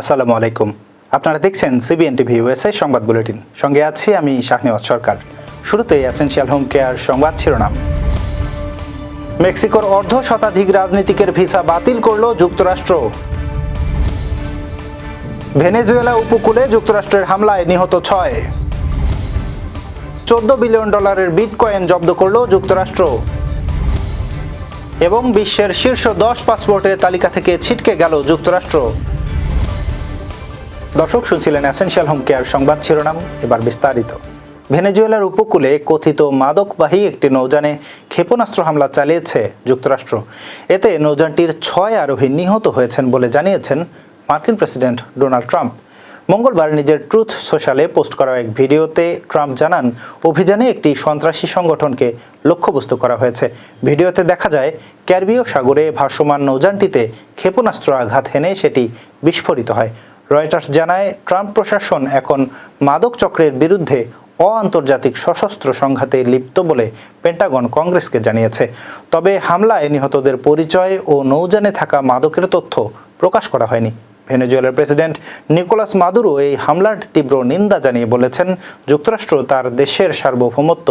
আসসালামু আলাইকুম। আপনারা দেখছেন সিবিএন টিভি ইউএসএ সংবাদ বুলেটিন। সঙ্গে আছি আমি শাহনেওয়াজ সরকার। শুরুতেই এসেনশিয়াল হোম কেয়ার সংবাদ শিরোনাম। মেক্সিকোর অর্ধ শতাধিক রাজনীতিকের ভিসা বাতিল করল যুক্তরাষ্ট্র। ভেনেজুয়েলা উপকূলে যুক্তরাষ্ট্রের হামলায় নিহত 6। $14 বিলিয়ন বিটকয়েন জব্দ করল যুক্তরাষ্ট্র। এবং বিশ্বের শীর্ষ 10 পাসপোর্টের তালিকা থেকে ছিটকে গেল যুক্তরাষ্ট্র। দর্শক, শুনছিলেন এসেনশিয়াল হোম কেয়ার সংবাদ শিরোনাম। এবার বিস্তারিত। ভেনেজুয়েলার উপকূলে কথিত মাদকবাহী একটি নৌযানে ক্ষেপণাস্ত্র হামলা চালিয়েছে যুক্তরাষ্ট্র। এতে নৌযানটির 6 আরোহী নিহত হয়েছেন বলে জানিয়েছেন মার্কিন প্রেসিডেন্ট ডোনাল্ড ট্রাম্প। মঙ্গলবার নিজের ট্রুথ সোশ্যালে পোস্ট করা এক ভিডিওতে ট্রাম্প জানান, অভিযানে একটি সন্ত্রাসী সংগঠনকে লক্ষ্যবস্তু করা হয়েছে। ভিডিওতে দেখা যায় ক্যারিবীয় সাগরে ভাসমান নৌযানটিতে ক্ষেপণাস্ত্র আঘাত হেনে সেটি বিস্ফোরিত হয়। রয়টার্স জানায়, ট্রাম্প প্রশাসন এখন মাদক চক্রের বিরুদ্ধে অআন্তর্জাতিক সশস্ত্র সংঘাতে লিপ্ত বলে পেন্টাগন কংগ্রেসকে জানিয়েছে। তবে হামলায় নিহতদের পরিচয় ও নৌযানে থাকা মাদকের তথ্য প্রকাশ করা হয়নি। ভেনেজুয়েলার প্রেসিডেন্ট নিকোলাস মাদুরো এই হামলার তীব্র নিন্দা জানিয়ে বলেছেন, যুক্তরাষ্ট্র তার দেশের সার্বভৌমত্ব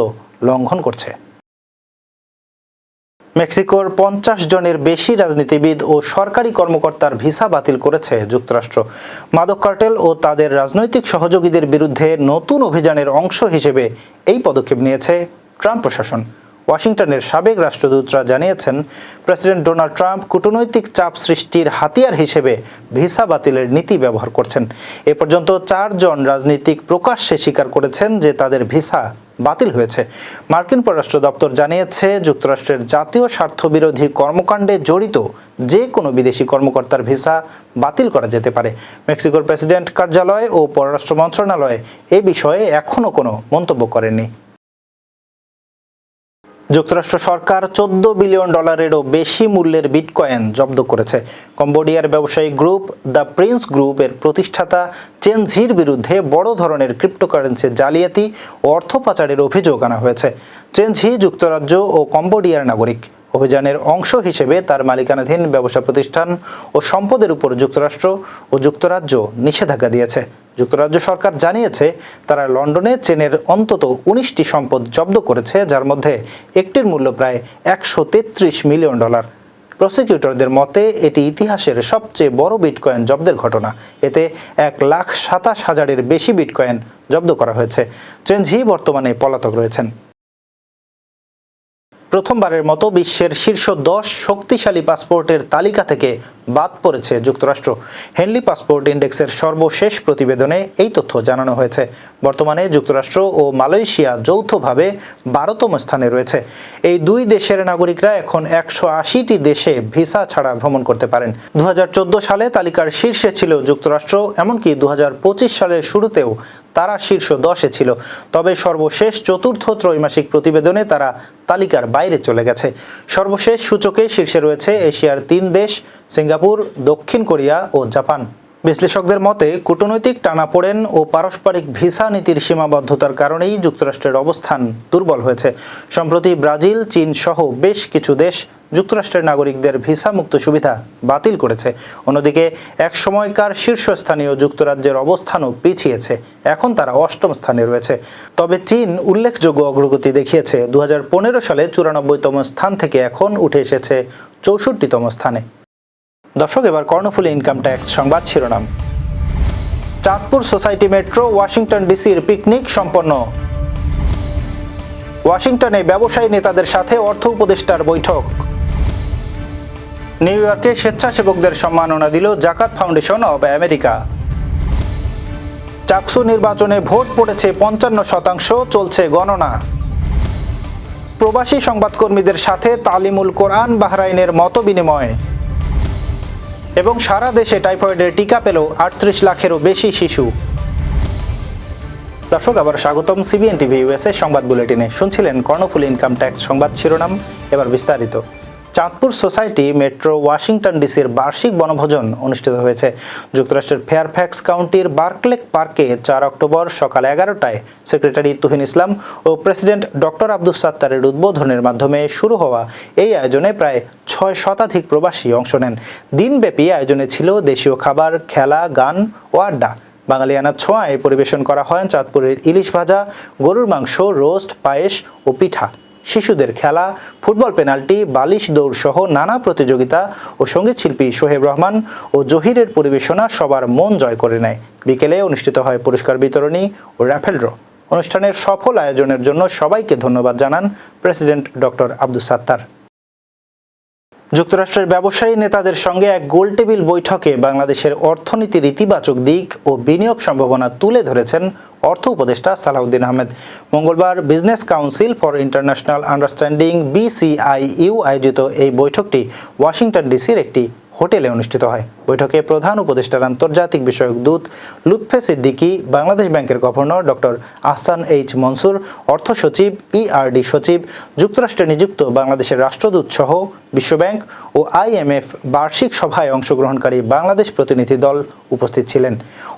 লঙ্ঘন করছে। মেক্সিকোর 50 জনের বেশি রাজনীতিবিদ ও সরকারি কর্মকর্তার ভিসা বাতিল করেছে যুক্তরাষ্ট্র। মাদক কার্টেল ও তাদের রাজনৈতিক সহযোগীদের বিরুদ্ধে নতুন অভিযানের অংশ হিসেবে এই পদক্ষেপ নিয়েছে ট্রাম্প প্রশাসন। ওয়াশিংটনের সাবেক রাষ্ট্রদূতরা জানিয়েছেন, প্রেসিডেন্ট ডোনাল্ড ট্রাম্প কূটনৈতিক চাপ সৃষ্টির হাতিয়ার হিসেবে ভিসা বাতিলের নীতি ব্যবহার করছেন। এ পর্যন্ত 4 জন রাজনীতিক প্রকাশ্যে স্বীকার করেছেন যে তাদের ভিসা বাতিল হয়েছে। মার্কিন পররাষ্ট্র দপ্তর জানিয়েছে, যুক্তরাষ্ট্রের জাতীয় স্বার্থবিরোধী কর্মকাণ্ডে জড়িত যে কোনো বিদেশি কর্মকর্তার ভিসা বাতিল করা যেতে পারে। মেক্সিকোর প্রেসিডেন্ট কার্যালয় ও পররাষ্ট্র মন্ত্রণালয় এ বিষয়ে এখনও কোনো মন্তব্য করেনি। যুক্তরাষ্ট্র সরকার $14 বিলিয়নেরও বেশি মূল্যের বিটকয়েন জব্দ করেছে। কম্বোডিয়ার ব্যবসায়িক গ্রুপ দ্য প্রিন্স গ্রুপের প্রতিষ্ঠাতা চেন ঝির বিরুদ্ধে বড় ধরনের ক্রিপ্টোকারেন্সি জালিয়াতি ও অর্থ পাচারের অভিযোগ আনা হয়েছে। চেন ঝি যুক্তরাজ্য ও কম্বোডিয়ার নাগরিক। অভিযানের অংশ হিসেবে তার মালিকানাধীন ব্যবসা প্রতিষ্ঠান ও সম্পদের উপর যুক্তরাষ্ট্র ও যুক্তরাজ্য নিষেধাজ্ঞা দিয়েছে। যুক্তরাজ্য সরকার জানিয়েছে, তারা লন্ডনে চেনের অন্তত 19টি সম্পদ জব্দ করেছে, যার মধ্যে একটির মূল্য প্রায় $133 মিলিয়ন। প্রসিকিউটরদের মতে এটি ইতিহাসের সবচেয়ে বড় বিটকয়েন জব্দের ঘটনা। এতে 1,27,000-এর বেশি বিটকয়েন জব্দ করা হয়েছে। চেন ঝি বর্তমানে পলাতক রয়েছেন। প্রথমবারের মতো বিশ্বের শীর্ষ 10 শক্তিশালী পাসপোর্টের তালিকা থেকে বাদ পড়েছে যুক্তরাষ্ট্র। হেনলি পাসপোর্ট ইন্ডেক্সের সর্বশেষ প্রতিবেদনে এই তথ্য জানানো হয়েছে। বর্তমানে যুক্তরাষ্ট্র ও মালয়েশিয়া যৌথভাবে 12তম স্থানে রয়েছে। এই দুই দেশের নাগরিকরা এখন 180টি দেশে ভিসা ছাড়া ভ্রমণ করতে পারেন। 2014 সালে তালিকার শীর্ষে ছিল যুক্তরাষ্ট্র, এমনকি 2025 সালের শুরুতেও তারা শীর্ষ 10-এ ছিল। তবে সর্বশেষ চতুর্থ ত্রৈমাসিক প্রতিবেদনে তারা তালিকার বাইরে চলে গেছে। সর্বশেষ সূচকে শীর্ষে রয়েছে এশিয়ার 3 দেশ, সিঙ্গাপুর, দক্ষিণ কোরিয়া ও জাপান। বিশ্লেষকদের মতে, কূটনৈতিক টানাপোড়েন ও পারস্পরিক ভিসা নীতির সীমাবদ্ধতার কারণেই যুক্তরাষ্ট্রের অবস্থান দুর্বল হয়েছে। সম্প্রতি ব্রাজিল, চীন সহ বেশ কিছু দেশ যুক্তরাষ্ট্রের নাগরিকদের ভিসা মুক্ত সুবিধা বাতিল করেছে। অন্যদিকে এক সময়কার শীর্ষস্থানীয় যুক্তরাজ্যের অবস্থানও পিছিয়েছে। এখন তারা 8ম স্থানে রয়েছে। তবে চীন উল্লেখযোগ্য অগ্রগতি দেখিয়েছে। 2015 সালে 94তম স্থান থেকে এখন উঠে এসেছে 64তম স্থানে। দর্শক, এবার কর্ণফুলী ইনকাম ট্যাক্স সংবাদ শিরোনাম। চাঁদপুর সোসাইটি মেট্রো ওয়াশিংটন ডিসির পিকনিক সম্পন্ন। ওয়াশিংটনে ব্যবসায়ী নেতাদের সাথে অর্থ উপদেষ্টার বৈঠক। নিউ ইয়র্কে স্বেচ্ছাসেবকদের সম্মাননা দিল জাকাত ফাউন্ডেশন অব আমেরিকা। চাকসু নির্বাচনে ভোট পড়েছে 55%, চলছে গণনা। প্রবাসী সংবাদকর্মীদের সাথে তালিমুল কোরআন বাহরাইনের মতবিনিময়। এবং সারা দেশে টাইফয়েডের টিকা পেল 38 লাখেরও বেশি শিশু। দর্শক, আবার স্বাগতম সিবিএন টিভি ইউএসএ সংবাদ বুলেটিনে। শুনছিলেন কর্ণফুলী ইনকাম ট্যাক্স সংবাদ শিরোনাম। এবার বিস্তারিত। চাঁদপুর সোসাইটি মেট্রো ওয়াশিংটন ডিসির বার্ষিক বনভোজন অনুষ্ঠিত হয়েছে। যুক্তরাষ্ট্রের ফেয়ারফ্যাক্স কাউন্টির বার্কলে পার্কে 4 অক্টোবর সকাল 11টায় সেক্রেটারি তুহিন ইসলাম ও প্রেসিডেন্ট ডক্টর আব্দুস সাত্তারের উদ্বোধনের মাধ্যমে শুরু হওয়া এই আয়োজনে প্রায় 6 শতাধিক প্রবাসী অংশ নেন। দিনব্যাপী আয়োজনে ছিল দেশীয় খাবার, খেলা, গান ও আড্ডা। বাঙালিয়ানা ছোঁয়ায় পরিবেশন করা হয় চাঁদপুরের ইলিশ ভাজা, গরুর মাংস, রোস্ট, পায়েস ও পিঠা। শিশুদের খেলা, ফুটবল পেনাল্টি, বালিশ দৌড় সহ নানা প্রতিযোগিতা ও সঙ্গীত শিল্পী সোহেব রহমান ও জহিরের পরিবেশনা সবার মন জয় করে নেয়। বিকেলে অনুষ্ঠিত হয় পুরস্কার বিতরণী ও র্যাফেল ড্র। অনুষ্ঠানের সফল আয়োজনের জন্য সবাইকে ধন্যবাদ জানান প্রেসিডেন্ট ডক্টর আব্দুস সাত্তার। যুক্তরাষ্ট্রের ব্যবসায়ী নেতাদের সঙ্গে এক গোলটেবিল বৈঠকে বাংলাদেশের অর্থনীতির ইতিবাচক দিক ও বিনিয়োগ সম্ভাবনা তুলে ধরেছেন অর্থ উপদেষ্টা সালাউদ্দিন আহমেদ। মঙ্গলবার business council for international understanding BCIU আয়োজিত এই বৈঠকটি ওয়াশিংটন ডিসির একটি হোটেলে অনুষ্ঠিত হয়। বৈঠকে প্রধান উপদেষ্টার আন্তর্জাতিক বিষয়ক দূত লুৎফে সিদ্দিকী, বাংলাদেশ ব্যাংকের governor doctor Ahsan H Mansur, অর্থ সচিব, ERD সচিব, যুক্তরাষ্ট্রে নিযুক্ত বাংলাদেশের রাষ্ট্রদূত সহ বিশ্বব্যাংক ও IMF বার্ষিক সভায় অংশগ্রহণকারী বাংলাদেশ প্রতিনিধি দল উপস্থিত ছিলেন।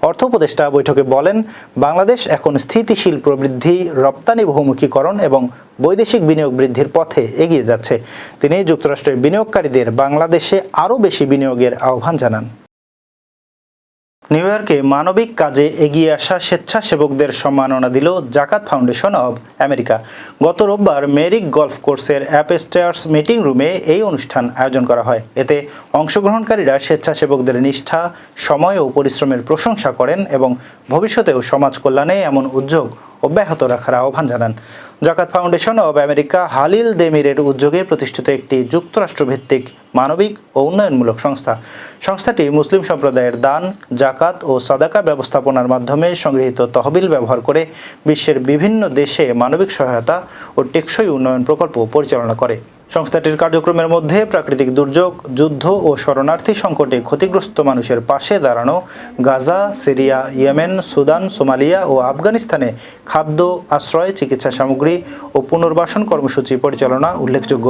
অর্থ উপদেষ্টা বৈঠকে বলেন, বাংলাদেশ এখন স্থিতিশীল প্রবৃদ্ধি, রপ্তানি বহুমুখীকরণ এবং বৈদেশিক বিনিয়োগ বৃদ্ধির পথে এগিয়ে যাচ্ছে। তিনি যুক্তরাষ্ট্রের বিনিয়োগকারীদের বাংলাদেশে আরও বেশি বিনিয়োগের আহ্বান জানান। নিউ ইয়র্কে মানবিক কাজে এগিয়ে আসা স্বেচ্ছাসেবকদের সম্মাননা দিল জাকাত ফাউন্ডেশন অব আমেরিকা। গত রোববার মেরিক গলফ কোর্সের অ্যাপস্টেয়ার্স মিটিং রুমে এই অনুষ্ঠান আয়োজন করা হয়। এতে অংশগ্রহণকারীরা স্বেচ্ছাসেবকদের নিষ্ঠা, সময় ও পরিশ্রমের প্রশংসা করেন এবং ভবিষ্যতেও সমাজ কল্যাণে এমন উদ্যোগ অব্যাহত রাখার আহ্বান জানান। জাকাত ফাউন্ডেশন অব আমেরিকা হালিল দেমিরের উদ্যোগে প্রতিষ্ঠিত একটি যুক্তরাষ্ট্রভিত্তিক মানবিক ও উন্নয়নমূলক সংস্থা। সংস্থাটি মুসলিম সম্প্রদায়ের দান, জাকাত ও সাদাকা ব্যবস্থাপনার মাধ্যমে সংগৃহীত তহবিল ব্যবহার করে বিশ্বের বিভিন্ন দেশে মানবিক সহায়তা ও টেকসই উন্নয়ন প্রকল্প পরিচালনা করে। সংস্থাটির কার্যক্রমের মধ্যে প্রাকৃতিক দুর্যোগ, যুদ্ধ ও শরণার্থী সংকটে ক্ষতিগ্রস্ত মানুষের পাশে দাঁড়ানো, Gaza, Syria, Yemen, Sudan, Somalia ও আফগানিস্তানে খাদ্য, আশ্রয়, চিকিৎসা সামগ্রী ও পুনর্বাসন কর্মসূচি পরিচালনা উল্লেখযোগ্য।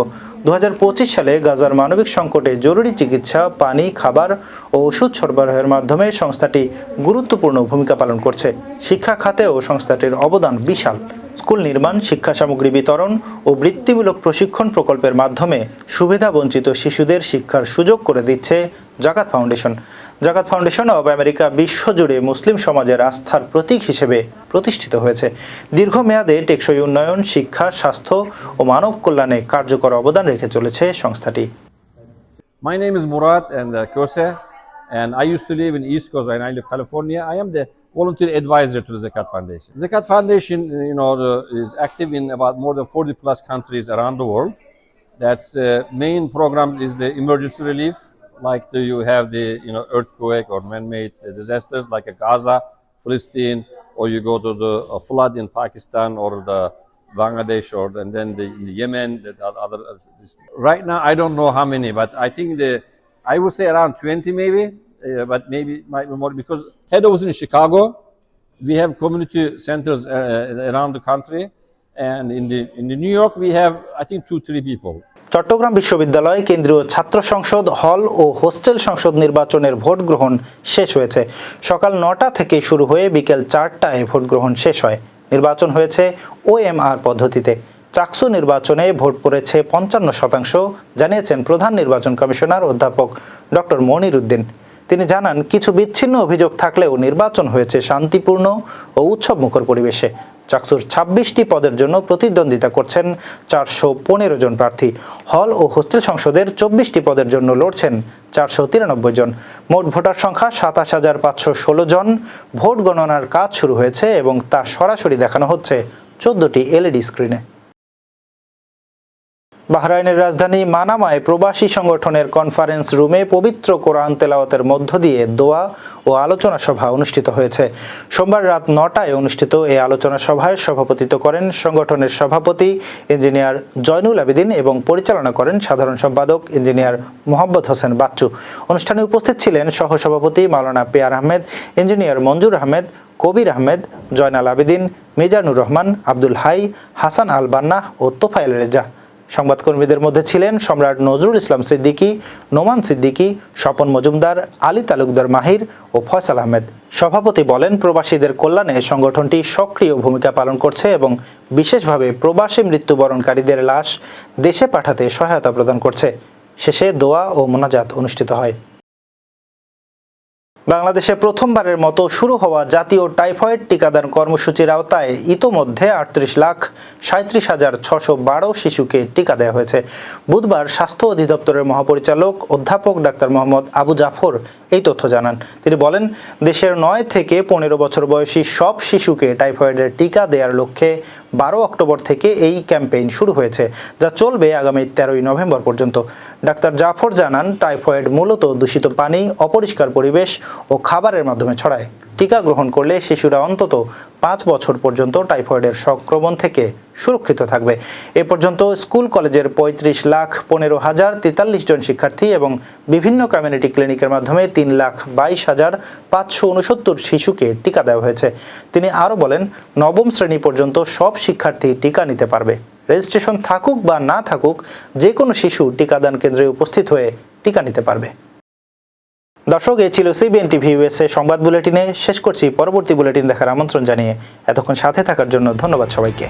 2025 সালে গাজার মানবিক সংকটে জরুরি চিকিৎসা, পানি, খাবার ও ওষুধ সরবরাহের মাধ্যমে সংস্থাটি গুরুত্বপূর্ণ ভূমিকা পালন করছে। শিক্ষা খাতেও সংস্থাটির অবদান বিশাল। স্কুল নির্মাণ, শিক্ষা সামগ্রী বিতরণ ও বৃত্তিমূলক প্রশিক্ষণ প্রকল্পের মাধ্যমে সুবিধাবঞ্চিত শিশুদের শিক্ষার সুযোগ করে দিচ্ছে জাকাত ফাউন্ডেশন। জাকাত ফাউন্ডেশন অব আমেরিকা বিশ্বজুড়ে মুসলিম সমাজের আস্থার প্রতীক হিসেবে প্রতিষ্ঠিত হয়েছে। দীর্ঘমেয়াদে টেকসই উন্নয়ন, শিক্ষা, স্বাস্থ্য ও মানব কল্যাণে কার্যকর অবদান রেখে চলেছে সংস্থাটি। My name is Murat and Kose, and I used to live in East Coast and I live in California. I am the volunteer advisor to the Zakat Foundation. Zakat Foundation, is active in about more than 40 plus countries around the world. That's the main program is the emergency relief, like you have the earthquake or man-made disasters like Gaza, Palestine, or you go to the flood in Pakistan or the Bangladesh, and then the Yemen, the other. Right now, I don't know how many, but I think I would say around 20 maybe, but maybe might be more because head office in Chicago. We have community centers around the country, and in the New York we have I think 2-3 people. Chittagong বিশ্ববিদ্যালয় কেন্দ্রীয় ছাত্র সংসদ হল ও hostel সংসদ নির্বাচনের vote গ্রহণ শেষ হয়েছে। সকাল 9টা থেকে শুরু হয়ে বিকেল 4টায় ভোট গ্রহণ শেষ হয়। নির্বাচন হয়েছে OMR পদ্ধতিতে। চাকসু নির্বাচনে ভোট পড়েছে 55%, জানিয়েছেন প্রধান নির্বাচন কমিশনার অধ্যাপক ডক্টর মনির উদ্দিন। তিনি জানান, কিছু বিচ্ছিন্ন অভিযোগ থাকলেও নির্বাচন হয়েছে শান্তিপূর্ণ ও উৎসবমুখর পরিবেশে। চাকসুর 26টি পদের জন্য প্রতিদ্বন্দ্বিতা করছেন 415 জন প্রার্থী। হল ও হোস্টেল সংসদের 24টি পদের জন্য লড়ছেন 493 জন। মোট ভোটার সংখ্যা 27,516 জন। ভোট গণনার কাজ শুরু হয়েছে এবং তা সরাসরি দেখানো হচ্ছে 14টি LED স্ক্রিনে। বাহরাইনের রাজধানী মানামায় প্রবাসী সংগঠনের কনফারেন্স রুমে পবিত্র কোরআন তেলাওয়াতের মধ্য দিয়ে দোয়া ও আলোচনা সভা অনুষ্ঠিত হয়েছে। সোমবার রাত 9টায় অনুষ্ঠিত এই আলোচনা সভায় সভাপতিত্ব করেন সংগঠনের সভাপতি ইঞ্জিনিয়ার জয়নুল আবেদিন এবং পরিচালনা করেন সাধারণ সম্পাদক ইঞ্জিনিয়ার মোহাম্মদ হোসেন বাচ্চু। অনুষ্ঠানে উপস্থিত ছিলেন সহসভাপতি মাওলানা পেয়ার আহমেদ, ইঞ্জিনিয়ার মঞ্জুর আহমেদ, কবির আহমেদ, জয়নাল আবেদিন, মিজানুর রহমান, আব্দুল হাই, হাসান আল বান্নাহ ও তোফায়েল রেজা। সংবাদকর্মীদের মধ্যে ছিলেন সম্রাট নজরুল ইসলাম সিদ্দিকী, নোমান সিদ্দিকী, স্বপন মজুমদার, আলী তালুকদার মাহির ও ফয়সাল আহমেদ। সভাপতি বলেন, প্রবাসীদের কল্যাণে সংগঠনটি সক্রিয় ভূমিকা পালন করছে এবং বিশেষভাবে প্রবাসী মৃত্যুবরণকারীদের লাশ দেশে পাঠাতে সহায়তা প্রদান করছে। শেষে দোয়া ও মোনাজাত অনুষ্ঠিত হয়। বাংলাদেশে প্রথমবারের মতো শুরু হওয়া জাতীয় টাইফয়েড টিকাদান কর্মসূচির আওতায় ইতোমধ্যে 38,37,612 শিশুকে টিকা দেওয়া হয়েছে। বুধবার স্বাস্থ্য অধিদপ্তরের মহাপরিচালক অধ্যাপক ডাক্তার মোহাম্মদ আবু জাফর এই তথ্য জানান। তিনি বলেন, দেশের 9 থেকে 15 বছর বয়সী সব শিশুকে টাইফয়েডের টিকা দেওয়ার লক্ষ্যে 12 অক্টোবর থেকে এই ক্যাম্পেইন শুরু হয়েছে, যা চলবে আগামী 13 নভেম্বর পর্যন্ত। ডাক্তার জাফর জানান, টাইফয়েড মূলত দূষিত পানি, অপরিষ্কার পরিবেশ ও খাবারের মাধ্যমে ছড়ায়। টিকা গ্রহণ করলে শিশুরা অন্তত 5 বছর পর্যন্ত টাইফয়েডের সংক্রমণ থেকে সুরক্ষিত থাকবে। এ পর্যন্ত স্কুল কলেজের 35,15,043 জন শিক্ষার্থী এবং বিভিন্ন কমিউনিটি ক্লিনিকের মাধ্যমে 3,22,569 শিশুকে টিকা দেওয়া হয়েছে। তিনি আরও বলেন, নবম শ্রেণী পর্যন্ত সব শিক্ষার্থী টিকা নিতে পারবে। রেজিস্ট্রেশন থাকুক বা না থাকুক, যে কোনো শিশু টিকাদান কেন্দ্রে উপস্থিত হয়ে টিকা নিতে পারবে। দর্শক, এই ছিল সিবিএন টিভি ইউএসএ সংবাদ বুলেটিনে। শেষ করছি। পরবর্তী বুলেটিন দেখার আমন্ত্রণ জানিয়ে এতক্ষণ সাথে থাকার জন্য ধন্যবাদ সবাইকে।